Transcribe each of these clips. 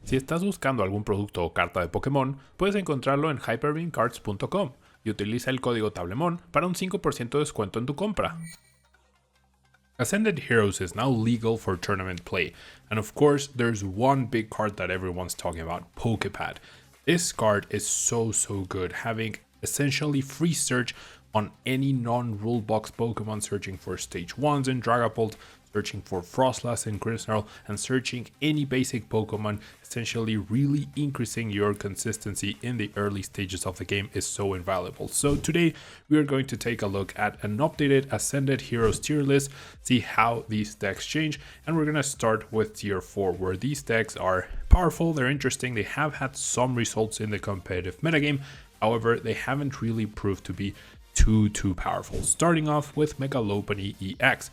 Si estás buscando algún producto o carta de Pokémon, puedes encontrarlo en hyperbeamcards.com y utiliza el código tablemon para un 5% de descuento en tu compra. Ascended Heroes is now legal for tournament play, and of course there's one big card that everyone's talking about, Poképad. This card is so good, having essentially free search on any non-rule box Pokemon, searching for stage 1s in Dragapult, searching for Froslass and Grimstar, and searching any basic Pokemon, essentially really increasing your consistency in the early stages of the game is so invaluable. So today we are going to take a look at an updated Ascended Heroes tier list, see how these decks change, and we're going to start with tier 4, where these decks are powerful, they're interesting, they have had some results in the competitive metagame, however they haven't really proved to be too powerful. Starting off with Mega Lopunny EX.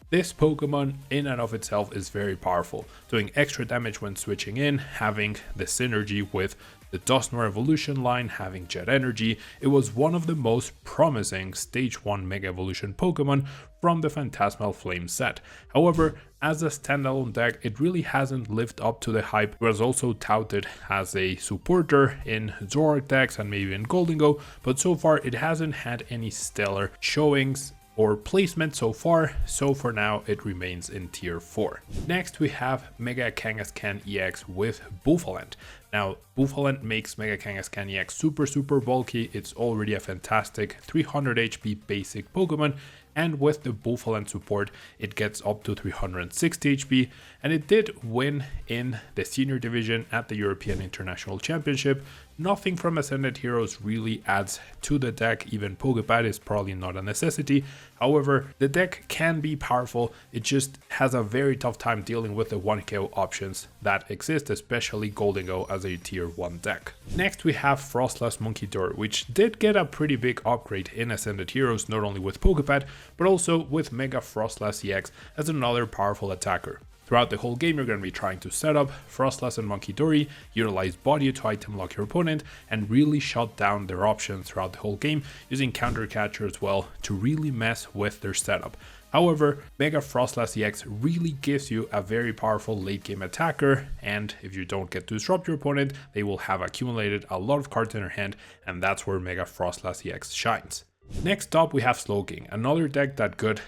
This Pokemon in and of itself is very powerful, doing extra damage when switching in, having the synergy with the Dusknoir evolution line, having Jet Energy. It was one of the most promising stage 1 Mega Evolution Pokemon from the Phantasmal Flame set. However, as a standalone deck, it really hasn't lived up to the hype. It was also touted as a supporter in Zoroark decks and maybe in Gholdengo, but so far it hasn't had any stellar showings or placement so far, so for now it remains in tier 4. Next we have Mega Kangaskhan EX with Bouffalant. Now Bouffalant makes Mega Kangaskhan EX super bulky, it's already a fantastic 300 HP basic Pokemon, and with the Bouffalant support it gets up to 360 HP, and it did win in the senior division at the European International Championship. Nothing from Ascended Heroes really adds to the deck, even Poképad is probably not a necessity. However, the deck can be powerful, it just has a very tough time dealing with the 1KO options that exist, especially Gholdengo as a tier 1 deck. Next we have Froslass Monkidor, which did get a pretty big upgrade in Ascended Heroes, not only with Poképad, but also with Mega Froslass EX as another powerful attacker. Throughout the whole game, you're going to be trying to set up Froslass and Monkidori, utilize Body to item lock your opponent, and really shut down their options throughout the whole game, using Counter Catcher as well to really mess with their setup. However, Mega Froslass EX really gives you a very powerful late game attacker, and if you don't get to disrupt your opponent, they will have accumulated a lot of cards in their hand, and that's where Mega Froslass EX shines. Next up we have Sloking, another deck that got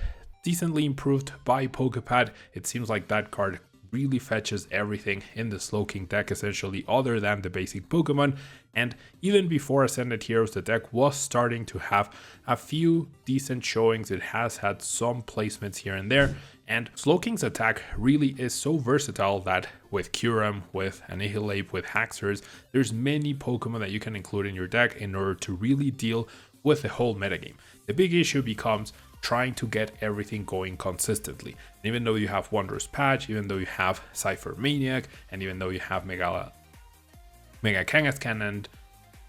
decently improved by Poképad. It seems like that card really fetches everything in the Sloking deck essentially other than the basic Pokemon, and even before Ascended Heroes the deck was starting to have a few decent showings. It has had some placements here and there, and Sloking's attack really is so versatile that with Kyurem, with Annihilate, with Haxorus, there's many Pokemon that you can include in your deck in order to really deal with the whole metagame. The big issue becomes trying to get everything going consistently. And even though you have Wondrous Patch, even though you have Cypher Maniac, and even though you have Mega Kangaskhan and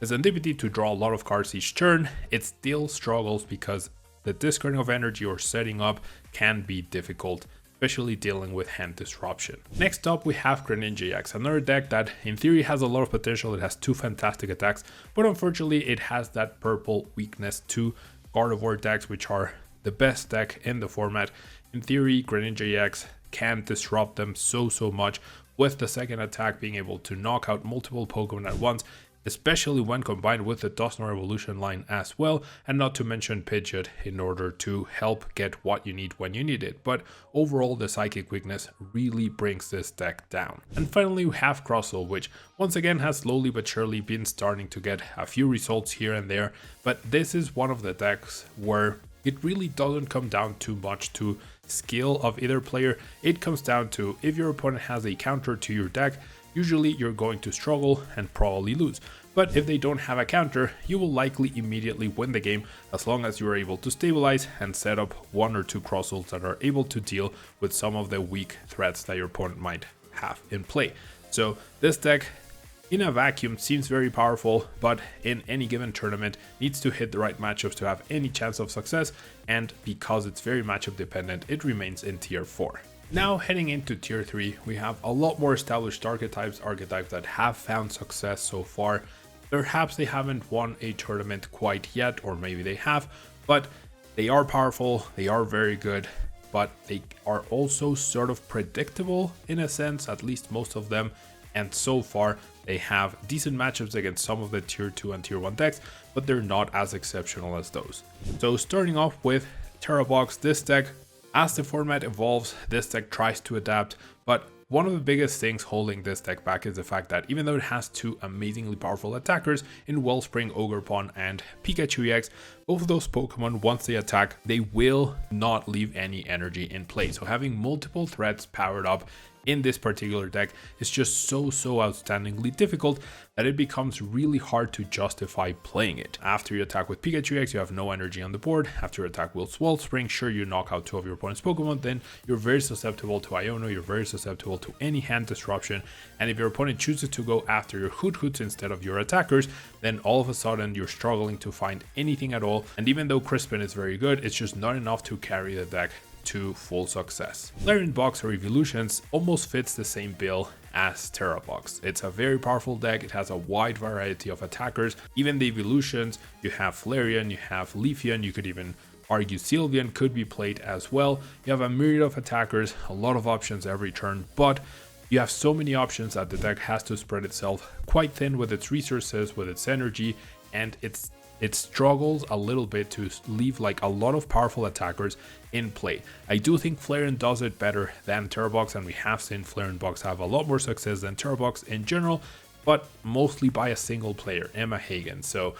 the Serendipity to draw a lot of cards each turn, it still struggles because the discarding of energy or setting up can be difficult, especially dealing with hand disruption. Next up we have Greninja EX, another deck that in theory has a lot of potential. It has 2 fantastic attacks, but unfortunately it has that purple weakness to Gardevoir decks, which are the best deck in the format. In theory, Greninja EX can disrupt them so much, with the second attack being able to knock out multiple Pokemon at once, especially when combined with the Dusknoir evolution line as well, and not to mention Pidgeot in order to help get what you need when you need it. But overall the psychic weakness really brings this deck down. And finally we have Crustle, which once again has slowly but surely been starting to get a few results here and there, but this is one of the decks where it really doesn't come down too much to skill of either player. It comes down to if your opponent has a counter to your deck, usually you're going to struggle and probably lose. But if they don't have a counter, you will likely immediately win the game as long as you are able to stabilize and set up 1 or 2 Crustles that are able to deal with some of the weak threats that your opponent might have in play. So this deck in a vacuum seems very powerful, but in any given tournament needs to hit the right matchups to have any chance of success, and because it's very matchup dependent, it remains in tier 4. Now heading into tier 3, we have a lot more established archetypes that have found success so far. Perhaps they haven't won a tournament quite yet, or maybe they have, but they are powerful, they are very good, but they are also sort of predictable in a sense, at least most of them. and so far they have decent matchups against some of the tier 2 and tier 1 decks, but they're not as exceptional as those. So starting off with Terabox, this deck, as the format evolves, this deck tries to adapt, but one of the biggest things holding this deck back is the fact that even though it has two amazingly powerful attackers in Wellspring, Ogerpon, and Pikachu EX, both of those Pokemon, once they attack, they will not leave any energy in play. So having multiple threats powered up in this particular deck is just so outstandingly difficult that it becomes really hard to justify playing it. After you attack with Pikachu EX, you have no energy on the board. After you attack with Wellspring, sure, you knock out two of your opponent's Pokemon, then you're very susceptible to Iono, you're very susceptible to any hand disruption, and if your opponent chooses to go after your Hoots instead of your attackers, then all of a sudden you're struggling to find anything at all, and even though Crispin is very good, it's just not enough to carry the deck to full success. Flareon Box or Evolutions almost fits the same bill as Terabox. It's a very powerful deck, it has a wide variety of attackers. Even the Evolutions, you have Flareon, you have Leafeon, you could even argue Sylveon could be played as well. You have a myriad of attackers, a lot of options every turn, but you have so many options that the deck has to spread itself quite thin with its resources, with its energy, and it struggles a little bit to leave like a lot of powerful attackers in play. I do think Flareon does it better than Terabox, and we have seen Flareon Box have a lot more success than Terabox in general, but mostly by a single player, Emma Hagen. So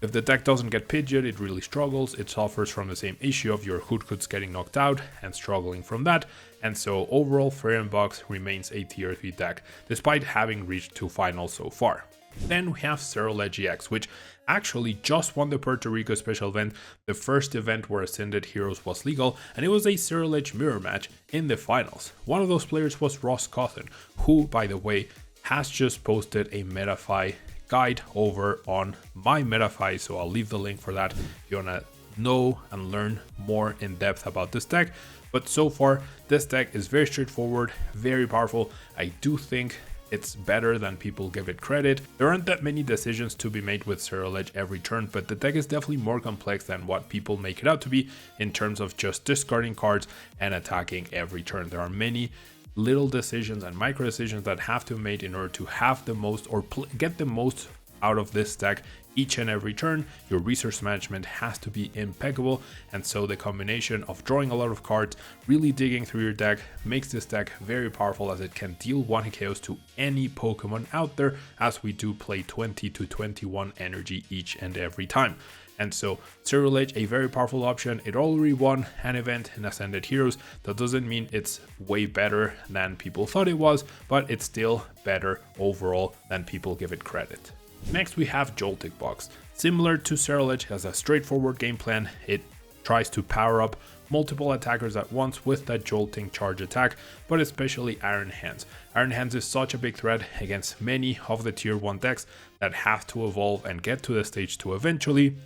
if the deck doesn't get Pidgeot, it really struggles. It suffers from the same issue of your Hoots getting knocked out and struggling from that. And so overall, Flareon Box remains a tier 3 deck, despite having reached 2 finals so far. Then we have Ceruledge EX, which actually just won the Puerto Rico special event, the first event where Ascended Heroes was legal, and it was a Ceruledge mirror match in the finals. One of those players was Ross Cawthon, who, by the way, has just posted a MetaFi guide over on my MetaFi, so I'll leave the link for that if you want to know and learn more in depth about this deck. But so far, this deck is very straightforward, very powerful. I do think it's better than people give it credit. There aren't that many decisions to be made with Ceruledge every turn, but the deck is definitely more complex than what people make it out to be in terms of just discarding cards and attacking every turn. There are many little decisions and micro decisions that have to be made in order to have the most or get the most out of this deck each and every turn. Your resource management has to be impeccable, and so the combination of drawing a lot of cards, really digging through your deck, makes this deck very powerful, as it can deal 1 KOs to any Pokemon out there, as we do play 20 to 21 energy each and every time. And so Ceruledge, a very powerful option. It already won an event in Ascended Heroes. That doesn't mean it's way better than people thought it was, but it's still better overall than people give it credit. Next we have Joltic Box. Similar to Ceruledge, has a straightforward game plan. It tries to power up multiple attackers at once with that jolting charge attack, but especially Iron Hands. Iron Hands is such a big threat against many of the tier 1 decks that have to evolve and get to the stage 2 eventually.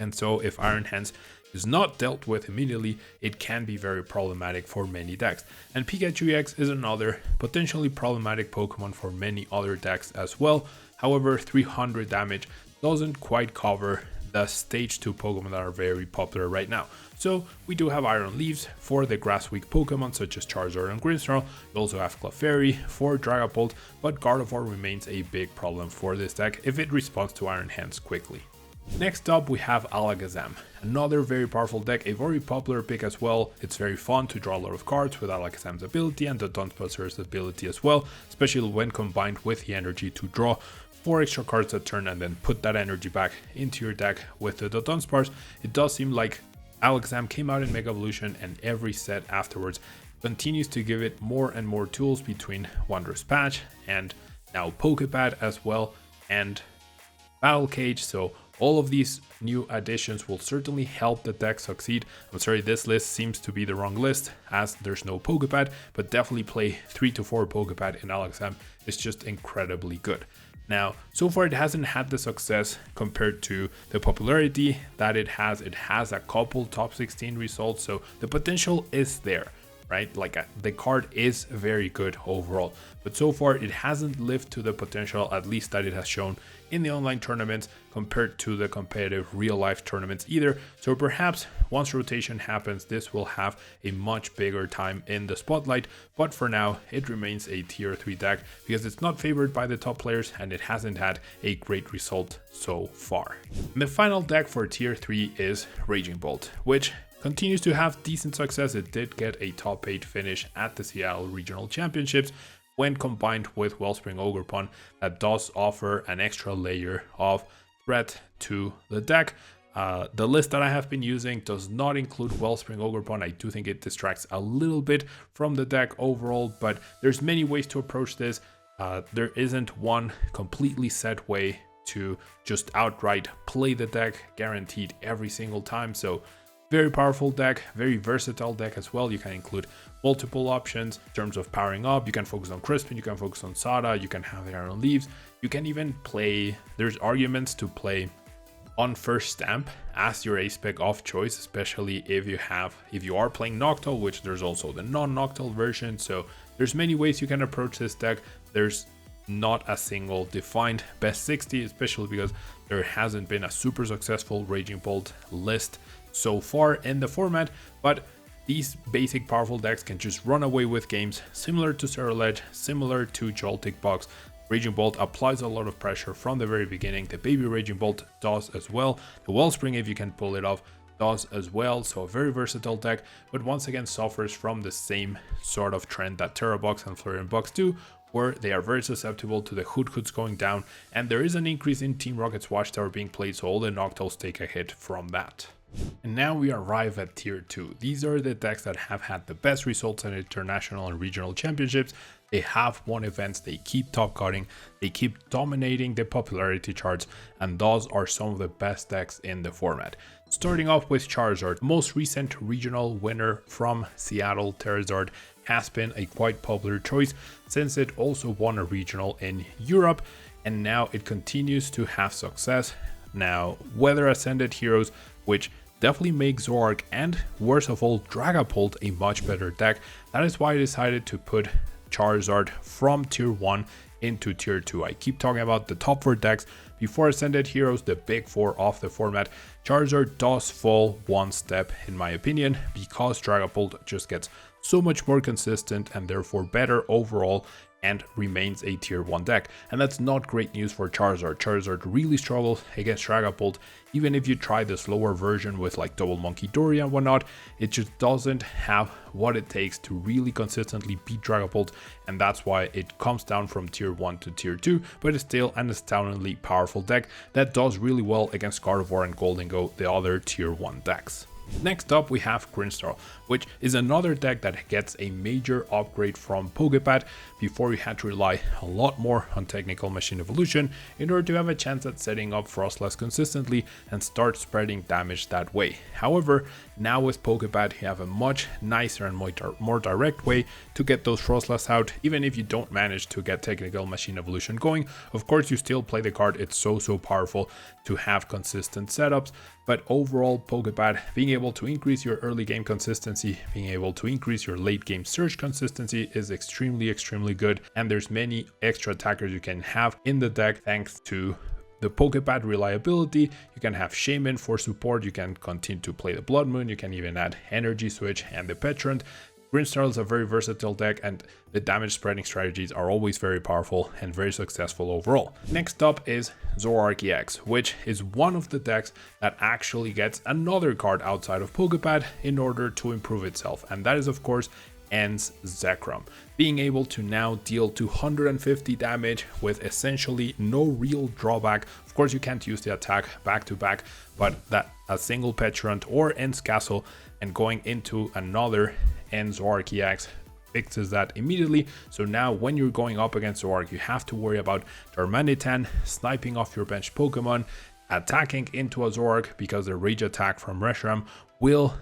And so if Iron Hands is not dealt with immediately, it can be very problematic for many decks. And Pikachu EX is another potentially problematic Pokemon for many other decks as well. However, 300 damage doesn't quite cover the stage 2 Pokemon that are very popular right now. So we do have Iron Leaves for the grass weak Pokemon such as Charizard and Grimstar. You also have Clefairy for Dragapult, but Gardevoir remains a big problem for this deck if it responds to Iron Hands quickly. Next up we have Alakazam, another very powerful deck, a very popular pick as well. It's very fun to draw a lot of cards with Alakazam's ability and the Dunsparcer's ability as well, especially when combined with the energy to draw 4 extra cards a turn and then put that energy back into your deck with the Dunsparce. It does seem like Alakazam came out in Mega Evolution, and every set afterwards continues to give it more and more tools between Wondrous Patch and now Pokepad as well, and Battle Cage. So all of these new additions will certainly help the deck succeed. I'm sorry, this list seems to be the wrong list as there's no Pokepad, but definitely play 3 to 4 Pokepad in Alakazam. It's just incredibly good. Now, so far it hasn't had the success compared to the popularity that it has. It has a couple top 16 results, so the potential is there. right? Like the card is very good overall, but so far it hasn't lived to the potential, at least that it has shown in the online tournaments compared to the competitive real life tournaments either. So perhaps once rotation happens, this will have a much bigger time in the spotlight, but for now it remains a tier 3 deck because it's not favored by the top players and it hasn't had a great result so far. And the final deck for tier 3 is Raging Bolt, which continues to have decent success. It did get a top 8 finish at the Seattle Regional Championships. When combined with Wellspring Ogerpon, that does offer an extra layer of threat to the deck. The list that I have been using does not include Wellspring Ogerpon. I do think it distracts a little bit from the deck overall, but there's many ways to approach this. There isn't one completely set way to just outright play the deck guaranteed every single time. So very powerful deck, very versatile deck as well. You can include multiple options in terms of powering up. You can focus on Crispin, you can focus on Sada, you can have the Iron Leaves. You can even play, there's arguments to play on First Stamp as your ace-spec of choice, especially if you are playing Noctowl, which there's also the non-Noctowl version. So there's many ways you can approach this deck. There's not a single defined best 60, especially because there hasn't been a super successful Raging Bolt list so far in the format, but these basic powerful decks can just run away with games, similar to Ceruledge, similar to Joltic Box. Raging Bolt applies a lot of pressure from the very beginning. The baby Raging Bolt does as well. The Wellspring, if you can pull it off, does as well. So a very versatile deck, but once again suffers from the same sort of trend that Terabox and Flareon Box do, where they are very susceptible to the Hoot going down, and there is an increase in Team Rocket's Watchtower being played, so all the Noctowls take a hit from that. And now we arrive at tier 2. These are the decks that have had the best results at international and regional championships. They have won events, they keep top cutting, they keep dominating the popularity charts, and those are some of the best decks in the format. Starting off with Charizard, most recent regional winner from Seattle, Charizard has been a quite popular choice since it also won a regional in Europe, and now it continues to have success. Now, Weather Ascended heroes, which definitely make Zoroark and, worst of all, Dragapult a much better deck. That is why I decided to put Charizard from tier 1 into tier 2. I keep talking about the top 4 decks before Ascended heroes, the big 4 of the format. Charizard does fall one step in my opinion because Dragapult just gets so much more consistent and therefore better overall and remains a tier 1 deck. And that's not great news for Charizard. Charizard really struggles against Dragapult. Even if you try the slower version with like Double Monkey Dory and whatnot, it just doesn't have what it takes to really consistently beat Dragapult, and that's why it comes down from tier 1 to tier 2, but it's still an astoundingly powerful deck that does really well against Gardevoir and Gholdengo, the other tier 1 decks. Next up we have Grimstar, which is another deck that gets a major upgrade from Pokepad. Before you had to rely a lot more on Technical Machine Evolution in order to have a chance at setting up Froslass consistently and start spreading damage that way. However, now with Pokepad you have a much nicer and more direct way to get those Froslass out. Even if you don't manage to get Technical Machine Evolution going, of course you still play the card. It's so powerful to have consistent setups. But overall, Pokepad being able to increase your early game consistency, being able to increase your late game search consistency is extremely good, and there's many extra attackers you can have in the deck thanks to the Pokepad reliability. You can have Shaman for support, you can continue to play the Blood Moon, you can even add Energy Switch and the Petrant. Grimstar is a very versatile deck, and the damage spreading strategies are always very powerful and very successful overall. Next up is Zoroark EX, which is one of the decks that actually gets another card outside of Pokepad in order to improve itself, and that is of course Ends Zekrom, being able to now deal 250 damage with essentially no real drawback. Of course you can't use the attack back to back, but that a single Petrant or Ends Castle and going into another Ends Zoroark EX fixes that immediately. So now when you're going up against Zoroark, you have to worry about Darmanitan sniping off your bench Pokemon, attacking into a Zoroark because the Rage attack from Reshiram will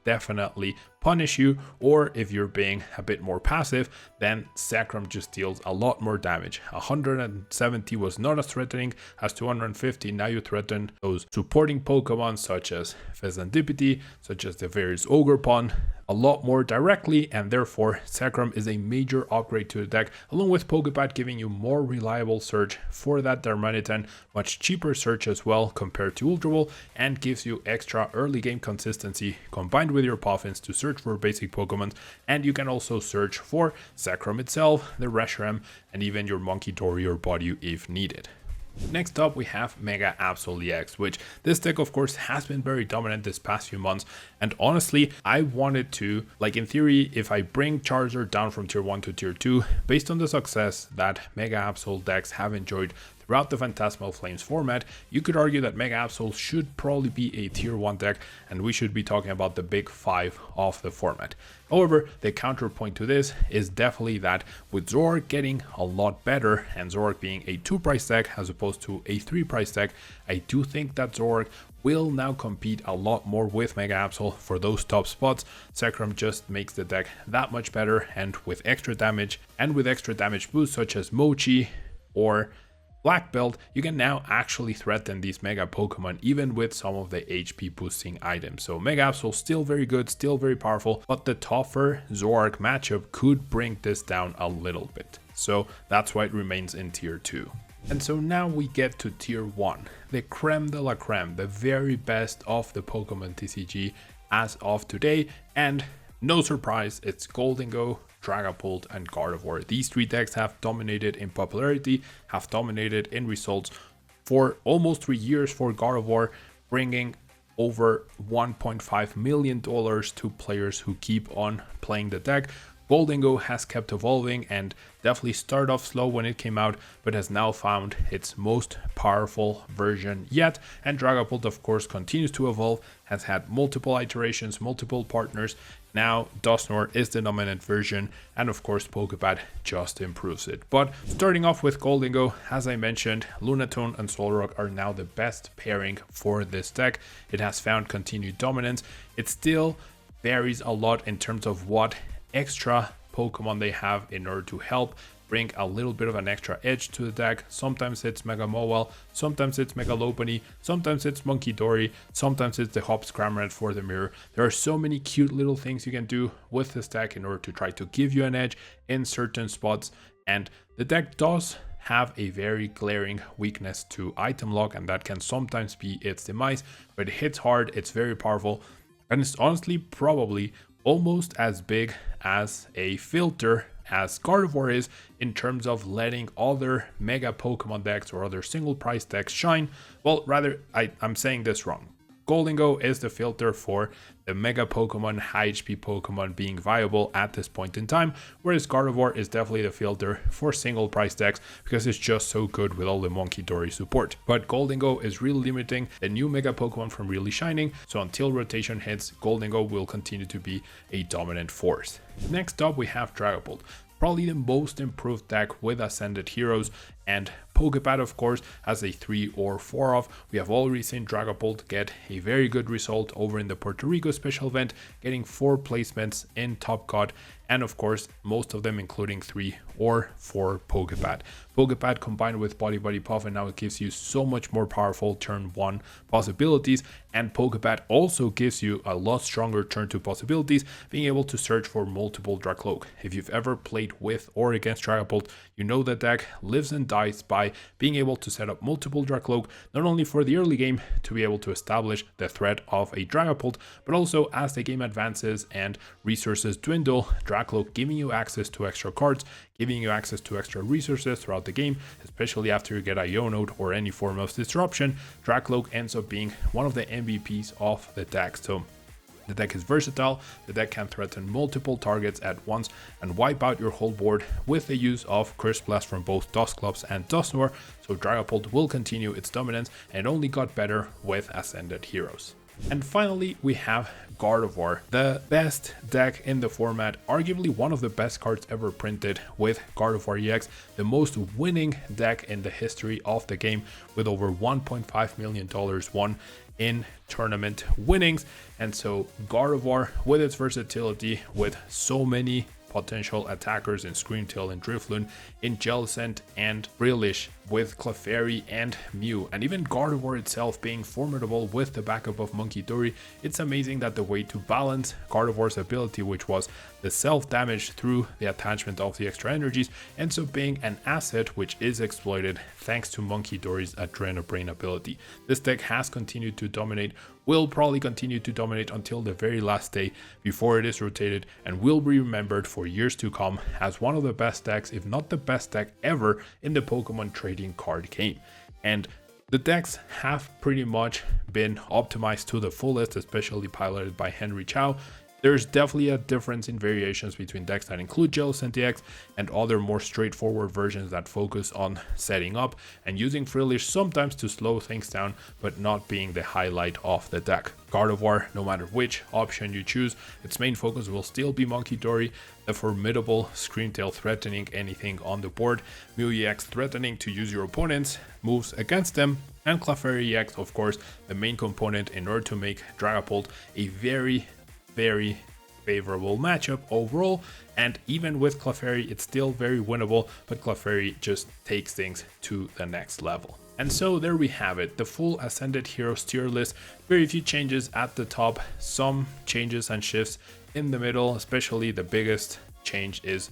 definitely punish you, or if you're being a bit more passive, then Zekrom just deals a lot more damage. 170 was not as threatening as 250. Now you threaten those supporting Pokemon such as Fezandipiti, such as the various Ogerpon, a lot more directly, and therefore Zekrom is a major upgrade to the deck, along with Pokepad giving you more reliable search for that Darmanitan, much cheaper search as well compared to Ultra Ball, and gives you extra early game consistency combined with your Puffins to search for basic Pokemon, and you can also search for Zekrom itself, the Reshiram, and even your Munkidori or Budew if needed. Next up we have Mega Absol EX, which this deck of course has been very dominant this past few months, and honestly I wanted to, like in theory, if I bring Charizard down from tier 1 to tier 2, based on the success that Mega Absol decks have enjoyed throughout the Phantasmal Flames format, you could argue that Mega Absol should probably be a tier 1 deck, and we should be talking about the big 5 of the format. However, the counterpoint to this is definitely that with Zoroark getting a lot better, and Zoroark being a 2-price deck as opposed to a 3-price deck, I do think that Zoroark will now compete a lot more with Mega Absol for those top spots. Zekrom just makes the deck that much better, and with extra damage boosts such as Mochi or Black Belt, you can now actually threaten these Mega Pokemon even with some of the HP boosting items. So Mega Absol still very good, still very powerful, but the tougher Zoroark matchup could bring this down a little bit. So that's why it remains in tier 2. And so now we get to tier 1, the creme de la creme, the very best of the Pokemon TCG as of today, and no surprise, it's Gholdengo, Dragapult, and Gardevoir. These 3 decks have dominated in popularity, have dominated in results for almost 3 years for Gardevoir, bringing over $1.5 million to players who keep on playing the deck. Gholdengo has kept evolving and definitely started off slow when it came out, but has now found its most powerful version yet. And Dragapult of course continues to evolve, has had multiple iterations, multiple partners. Now Dusknoir is the dominant version, and of course Pokepad just improves it. But starting off with Gholdengo, as I mentioned, Lunatone and Solrock are now the best pairing for this deck. It has found continued dominance. It still varies a lot in terms of what extra Pokemon they have in order to help bring a little bit of an extra edge to the deck. Sometimes it's Mega Mowile, sometimes it's Mega Lopunny, sometimes it's Munkidori, sometimes it's the Hops Cramorant for the mirror. There are so many cute little things you can do with this deck in order to try to give you an edge in certain spots, and the deck does have a very glaring weakness to item lock, and that can sometimes be its demise, but it hits hard, it's very powerful, and it's honestly probably almost as big as a filter as Gardevoir is in terms of letting other Mega Pokemon decks or other single price decks shine. Well, rather, I'm saying this wrong. Gholdengo is the filter for the Mega Pokemon, high HP Pokemon being viable at this point in time, whereas Gardevoir is definitely the filter for single price decks because it's just so good with all the Munkidori support. But Gholdengo is really limiting the new Mega Pokemon from really shining, so until rotation hits, Gholdengo will continue to be a dominant force. Next up we have Dragapult, probably the most improved deck with Ascended Heroes, and Pokepad of course has a 3 or 4 off. We have already seen Dragapult get a very good result over in the Puerto Rico special event, getting 4 placements in Top God, and of course most of them including 3 or 4 Pokepad. Pokepad combined with Body Puff, and now it gives you so much more powerful turn 1 possibilities, and Pokepad also gives you a lot stronger turn 2 possibilities, being able to search for multiple Dracloak. If you've ever played with or against Dragapult, you know the deck lives and dies by being able to set up multiple Dracloak, not only for the early game to be able to establish the threat of a Dragapult, but also as the game advances and resources dwindle, Dracloak giving you access to extra cards, giving you access to extra resources throughout the game, especially after you get a Ionode or any form of disruption. Dracloak ends up being one of the MVPs of the deck. So the deck is versatile, the deck can threaten multiple targets at once and wipe out your whole board with the use of Curse Blast from both Dusclops and Dusknoir, so Dragapult will continue its dominance and only got better with Ascended Heroes. And finally we have Gardevoir, the best deck in the format, arguably one of the best cards ever printed with Gardevoir EX, the most winning deck in the history of the game with over $1.5 million won, in tournament winnings. And so Gardevoir, with its versatility, with so many potential attackers in Screamtail and Drifloon, in Jellicent and Brillish, with Clefairy and Mew, and even Gardevoir itself being formidable with the backup of Munkidori, it's amazing that the way to balance Gardevoir's ability, which was the self-damage through the attachment of the extra energies, ends up being an asset which is exploited thanks to Munkidori's Adrenobrain ability. This deck has continued to dominate, will probably continue to dominate until the very last day before it is rotated, and will be remembered for years to come as one of the best decks, if not the best deck ever in the Pokemon trading card game. And the decks have pretty much been optimized to the fullest, especially piloted by Henry Chow. There's definitely a difference in variations between decks that include Jellicent EX and other more straightforward versions that focus on setting up and using Frillish sometimes to slow things down, but not being the highlight of the deck. Gardevoir, no matter which option you choose, its main focus will still be Munkidori, the formidable Screamtail threatening anything on the board, Mew EX threatening to use your opponent's moves against them, and Clefairy EX, of course, the main component in order to make Dragapult a very favorable matchup overall. And even with Clefairy, it's still very winnable, but Clefairy just takes things to the next level. And so there we have it, the full Ascended Heroes tier list. Very few changes at the top, some changes and shifts in the middle. Especially the biggest change is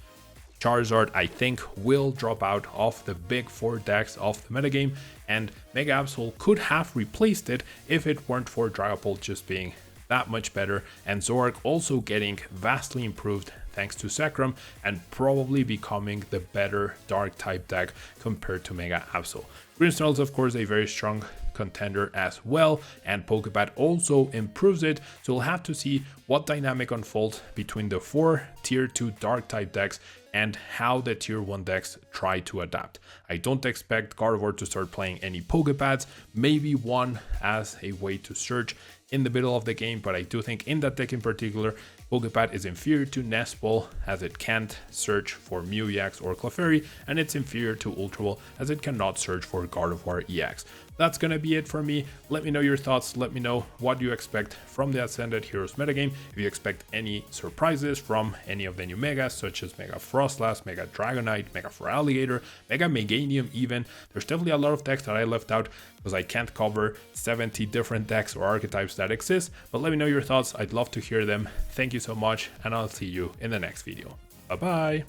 Charizard, I think, will drop out of the big 4 decks of the metagame, and Mega Absol could have replaced it if it weren't for Dragapult just being that much better, and Zoroark also getting vastly improved thanks to Zekrom and probably becoming the better dark type deck compared to Mega Absol. Grimstar is of course a very strong contender as well, and Pokepad also improves it, so we'll have to see what dynamic unfolds between the 4 tier 2 dark type decks and how the tier 1 decks try to adapt. I don't expect Gardevoir to start playing any Pokepads, maybe one as a way to search in the middle of the game, but I do think in that deck in particular, Pokepad is inferior to Nest Ball as it can't search for Mew EX or Clefairy, and it's inferior to Ultra Ball as it cannot search for Gardevoir EX. That's gonna be it for me. Let me know your thoughts, let me know what you expect from the Ascended Heroes metagame, if you expect any surprises from any of the new megas, such as Mega Froslass, Mega Dragonite, Mega Feraligatr, Mega Meganium even. There's definitely a lot of decks that I left out because I can't cover 70 different decks or archetypes that exist, but let me know your thoughts, I'd love to hear them. Thank you so much, and I'll see you in the next video. Bye bye!